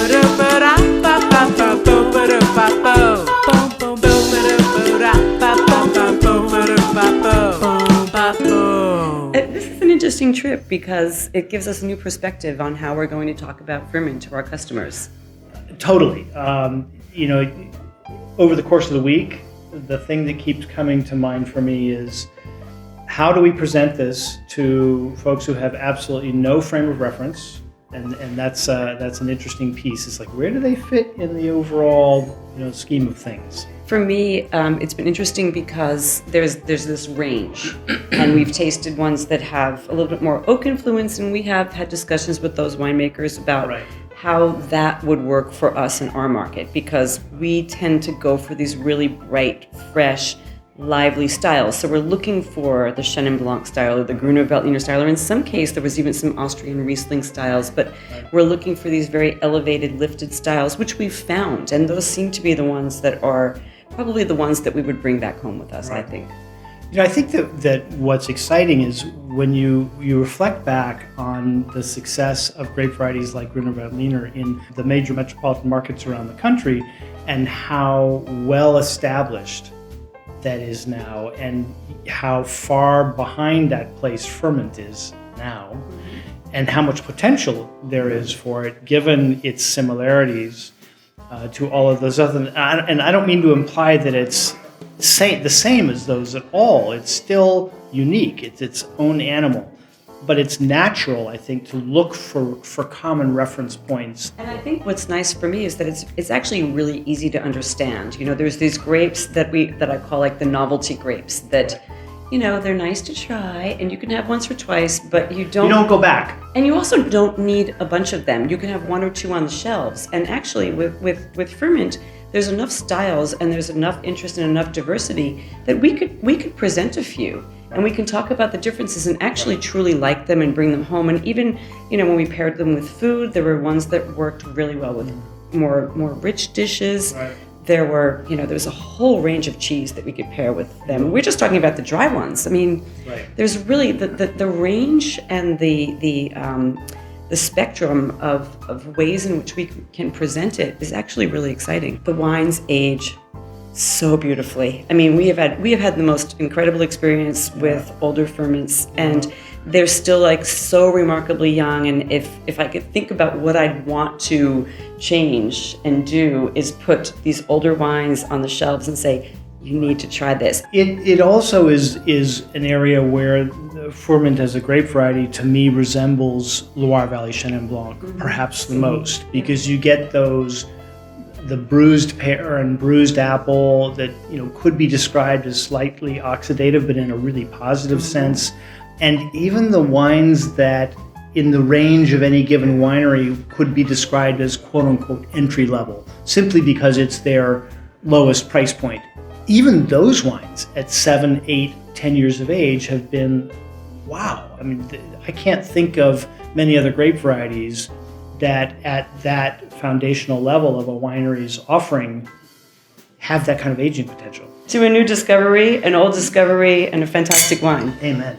This is an interesting trip because it gives us a new perspective on how we're going to talk about Furmint to our customers. Totally. Over the course of the week, the thing that keeps coming to mind for me is how do we present this to folks who have absolutely no frame of reference, and that's an interesting piece. It's like, where do they fit in the overall scheme of things? For me, it's been interesting because there's this range, and we've tasted ones that have a little bit more oak influence, and we have had discussions with those winemakers about how that would work for us in our market, because we tend to go for these really bright, fresh, lively styles. So we're looking for the Chenin Blanc style or the Gruner Veltliner style, or in some case there was even some Austrian Riesling styles, but we're looking for these very elevated, lifted styles, which we've found, and those seem to be the ones that are probably the ones that we would bring back home with us, I think. I think that what's exciting is when you reflect back on the success of grape varieties like Gruner Veltliner in the major metropolitan markets around the country, and how well established that is now, and how far behind that place Furmint is now, and how much potential there is for it given its similarities to all of those other. And I don't mean to imply that it's the same as those at all. It's still unique. It's its own animal. But it's natural, I think, to look for common reference points. And I think what's nice for me is that it's actually really easy to understand. There's these grapes that I call like the novelty grapes that, they're nice to try and you can have once or twice, but you don't go back. And you also don't need a bunch of them. You can have one or two on the shelves. And actually with Furmint, there's enough styles and there's enough interest and enough diversity that we could present a few. And we can talk about the differences and actually truly like them and bring them home. And even, when we paired them with food, there were ones that worked really well with more rich dishes. Right. There was a whole range of cheese that we could pair with them. We're just talking about the dry ones. I mean, There's really the range and the spectrum of ways in which we can present it is actually really exciting. The wines age so beautifully. I mean, we have had the most incredible experience with older ferments, and they're still like so remarkably young. And if I could think about what I'd want to change and do is put these older wines on the shelves and say, you need to try this. It also is an area where Furmint as a grape variety to me resembles Loire Valley Chenin Blanc perhaps the most, because you get the bruised pear and bruised apple that could be described as slightly oxidative, but in a really positive sense. And even the wines that in the range of any given winery could be described as quote unquote entry level, simply because it's their lowest price point. Even those wines at 7, 8, 10 years of age have been, wow. I mean, I can't think of many other grape varieties that at that foundational level of a winery's offering have that kind of aging potential. To a new discovery, an old discovery, and a fantastic wine. Amen.